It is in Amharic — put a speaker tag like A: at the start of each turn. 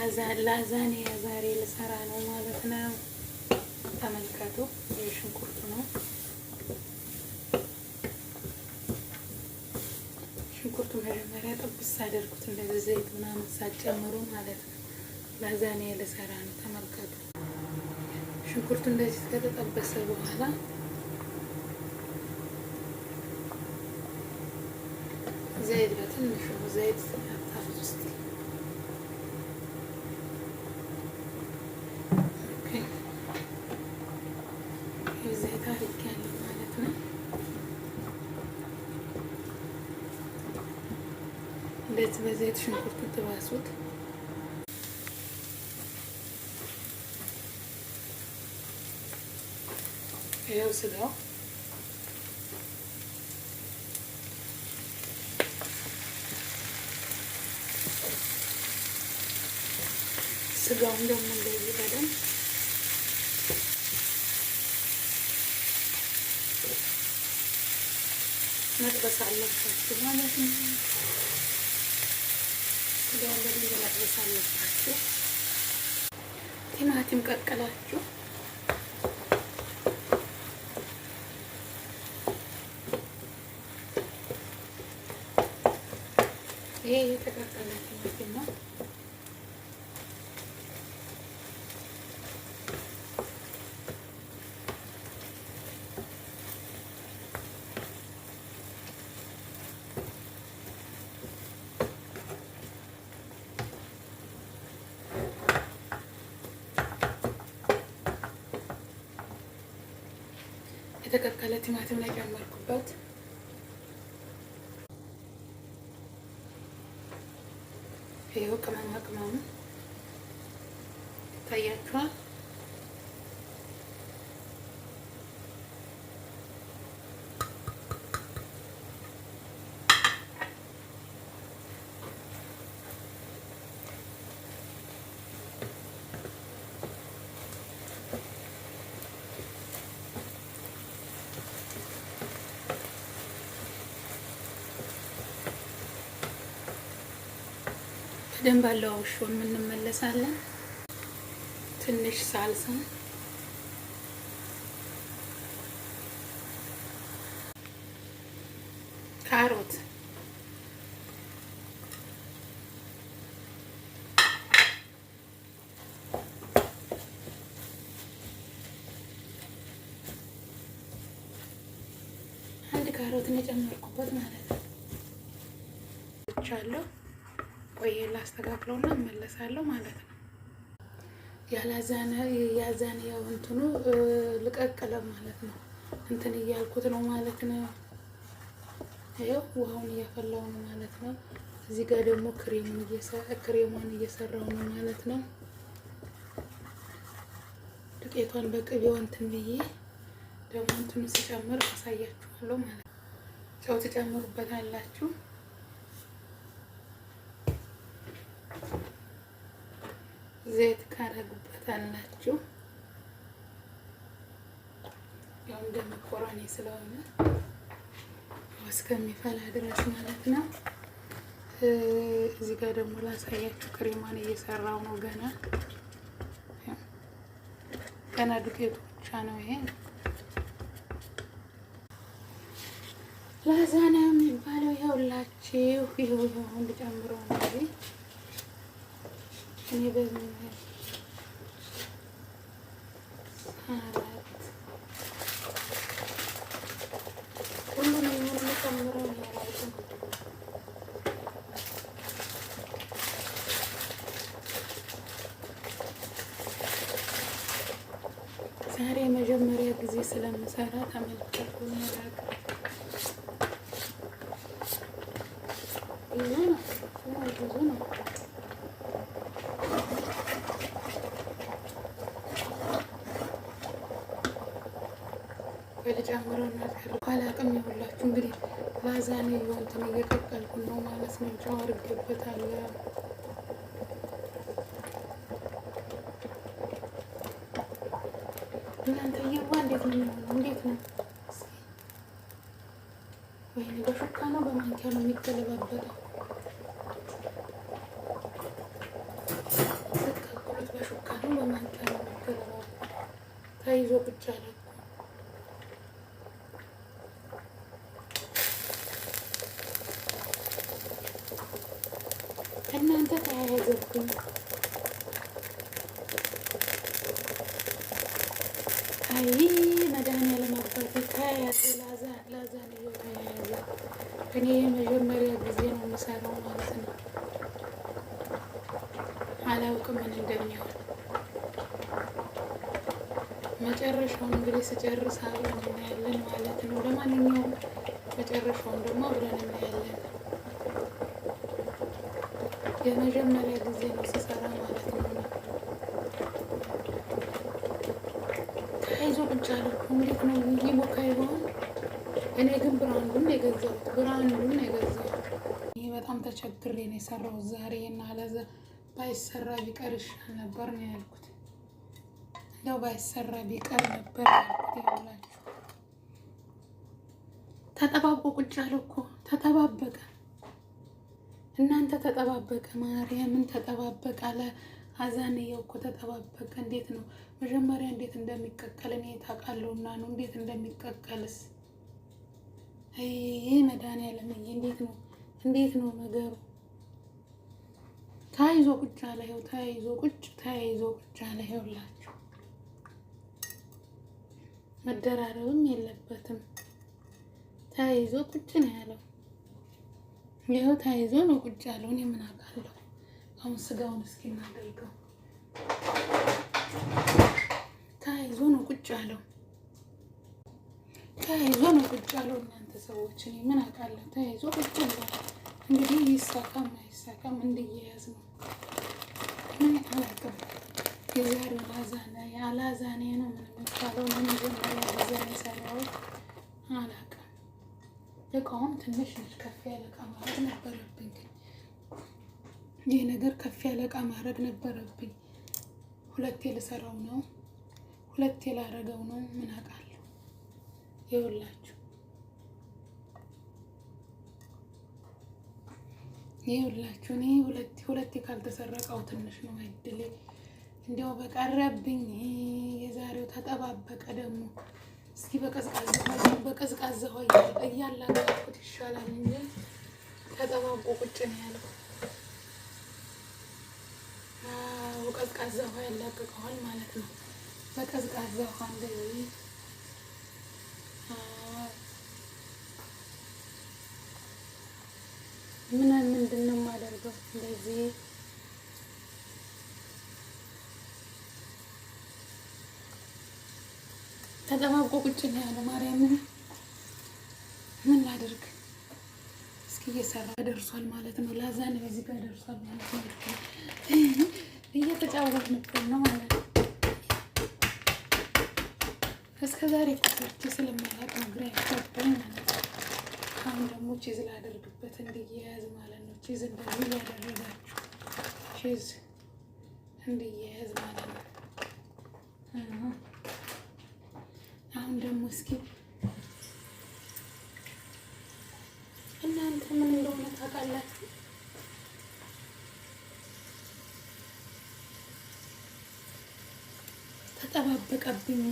A: ላዛኒያ ዛሬ ልሰራ ነው ማለት ነው። ተመልከቱ። ሽንኩርቱ ነው። ሽንኩርቱ መጀመሪያ ጥብስ አድርጉት እንደዚህ ዘይት ምናምን ሳትጨምሩ ማለት ነው። ላዛኒያ ልሰራ ነው። ተመልከቱ። ሽንኩርቱ እንደዚህ ከተጠበሰ በኋላ ዘይት በትንሹ ዘይት አታብዙ ውስጥ ዘይት አድርጌያለሁ ማለት ነው። እንደዚህ በዘይት ሽንኩርቱን ጥባሱት። ይኸው ስጋው ስጋውን ደግሞ እንደዚህ በደንብ መጥበስ አለባችሁ ማለት ነው። ስጋውን በደንብ መጥበስ አለባችሁ። ቲማቲም ቀቅላችሁ ይሄ የተቀቀለ ቲማቲም ነው። የተቀቀለ ቲማቲም ላይ ጨመርኩበት። ይኸው ቅመማ ቅመሙ ይታያችኋል። በደንብ አለዋውሾን እንመለሳለን። ትንሽ ሳልሳ ካሮት አንድ ካሮትን የጨመርኩበት ማለት ነው። ቻለው ቆይ ላስተካክለውና እመለሳለሁ ማለት ነው። ያዛኒያው እንትኑ ልቀቅለ ማለት ነው። እንትን እያልኩት ነው ማለት ነው። ይኸው ውሃውን እያፈላው ነው ማለት ነው። እዚህ ጋር ደግሞ ክሬሟን እየሰራው ነው ማለት ነው። ዱቄቷን በቅቤው እንትን ብዬ ደግሞ እንትኑ ሲጨምር አሳያችኋለሁ ማለት ነው። ጨው ትጨምሩበታላችሁ። ዘይት ካረጉበታላችሁ። ያው እንደመኮረኒ ስለሆነ እስከሚፈላ ድረስ ማለት ነው። እዚህ ጋር ደግሞ ላሳያችሁ ክሬማን እየሰራው ነው። ገና ዱቄቱ ብቻ ነው። ይሄ ላዛኒያ የሚባለው ይኸውላችሁ። ይኸው እንድጨምረው ነው እኔ ሁሉንም የምጨምረው ዛሬ የመጀመሪያ ጊዜ ስለምሰራ ተመልከቱ። ብዙ ነው። ጨምረው እናደርጋለን። ኋላ አቅም ይሁላችሁ እንግዲህ ላዛኒያ እንትን እየቀቀልኩ ነው ማለት ነው። ጨው አድርጌበታለሁ። እናንተ እየዋ እንዴት ነው የሚሆነው? እንዴት ነው? ወይኔ በሹካ ነው በማንኪያ ነው የሚገለባበጠው? በማንኪያ ነው የሚገለባው። ተይዞ ብቻ አለ እኮ እናንተ ተያያዘብኝ። አይ መድኃኒዓለም አባቴ ተያያዘ። ላዛንየው ተያያዘ። እኔ የመጀመሪያ ጊዜ ነው የምሰራው ማለት ነው። አላውቅም ምን እንደሚሆን። መጨረሻውን እንግዲህ ስጨርስ አብረን እናያለን ማለት ነው። ለማንኛውም መጨረሻውን ደግሞ አብረን እናያለን። የመጀመሪያ ጊዜ ነው ስሰራ ማለት ነው። ተያይዞ ቁጭ አለ እኮ እንዴት ነው ይሞካ ይሆን? እኔ ግን ብራንዱን የገዛሁት ይሄ በጣም ተቸግሬ ነው የሰራሁት ዛሬ እና ለዛ ባይሰራ ቢቀር ይሻል ነበር ነው ያልኩት። እንደው ባይሰራ ቢቀር ነበር ያልኩት። ይኸውላችሁ ተጠባብቆ ቁጭ አለ እኮ ተጠባበቀ። እናንተ ተጠባበቀ፣ ማርያምን ተጠባበቀ አለ አዛንየው እኮ ተጠባበቀ። እንዴት ነው መጀመሪያ እንዴት እንደሚቀቀል እኔ ታውቃለሁና ነው እንዴት እንደሚቀቀልስ። ይሄ መድኃኒዓለም እንዴት ነው ነገሩ? ተያይዞ ቁጭ አለ። ይኸው ተያይዞ ቁጭ አለ። ይኸውላችሁ መደራረብም የለበትም። ተያይዞ ቁጭ ነው ያለው። ይኸው ተያይዞ ነው ቁጭ ያለው። እኔ ምን አውቃለሁ? አሁን ስጋውን እስኪ እናደርገው። ተያይዞ ነው ቁጭ ያለው። እናንተ ሰዎች እኔ ምን አውቃለሁ? ተያይዞ ቁጭ ያለው እንግዲህ ይሳካም አይሳካም እንደየያዝ ነው። ምን አላውቅም። የዛሬው ላዛኔ ነው ምን የሚባለው ነው። መጀመሪያ ጊዜ የሰራሁት አላውቅም። እቃውም ትንሽ ከፍ ያለ እቃ ማድረግ ነበረብኝ። ይህ ነገር ከፍ ያለ እቃ ማድረግ ነበረብኝ። ሁለቴ ልሰራው ነው፣ ሁለቴ ላረገው ነው። ምን አውቃለሁ? ይኸውላችሁ እኔ ሁለቴ ካልተሰረቀው ትንሽ ነው አይደል? እንዲያው በቀረብኝ። የዛሬው ተጠባበቀ ደግሞ። እስኪ በቀዝቃዛ ውሃ እያላቀቁት ይሻላል እንጂ ተጠባብቆ ቁጭ ነው ያለው። ቀዝቃዛ ውሃ ያላቀቀዋል ማለት ነው። በቀዝቃዛ ውሃ እንደዚህ ምንድን ነው የማደርገው? እንደዚህ ተጠባብቆ ቁጭ ነው ያለው። ማርያምን ምን ላድርግ? እስኪ እየሰራ ደርሷል ማለት ነው። ላዛን በዚህ ጋር ደርሷል ማለት ነው። እየተጫወትንበት ነው ማለት ነው። እስከ ዛሬ ሰርቼ ስለማላውቅ ነው ግራ ያጋባኝ ማለት ነው። አሁን ደግሞ ቺዝ ላደርግበት እንዲያያዝ ማለት ነው። ቺዝ እንደዚህ እያደረጋችሁ ቺዝ እንዲያያዝ ማለት ነው። አሁን ደግሞ እስኪ እናንተ ምን እንደሆነ ታውቃላችሁ? ተጠባበቀብኝ።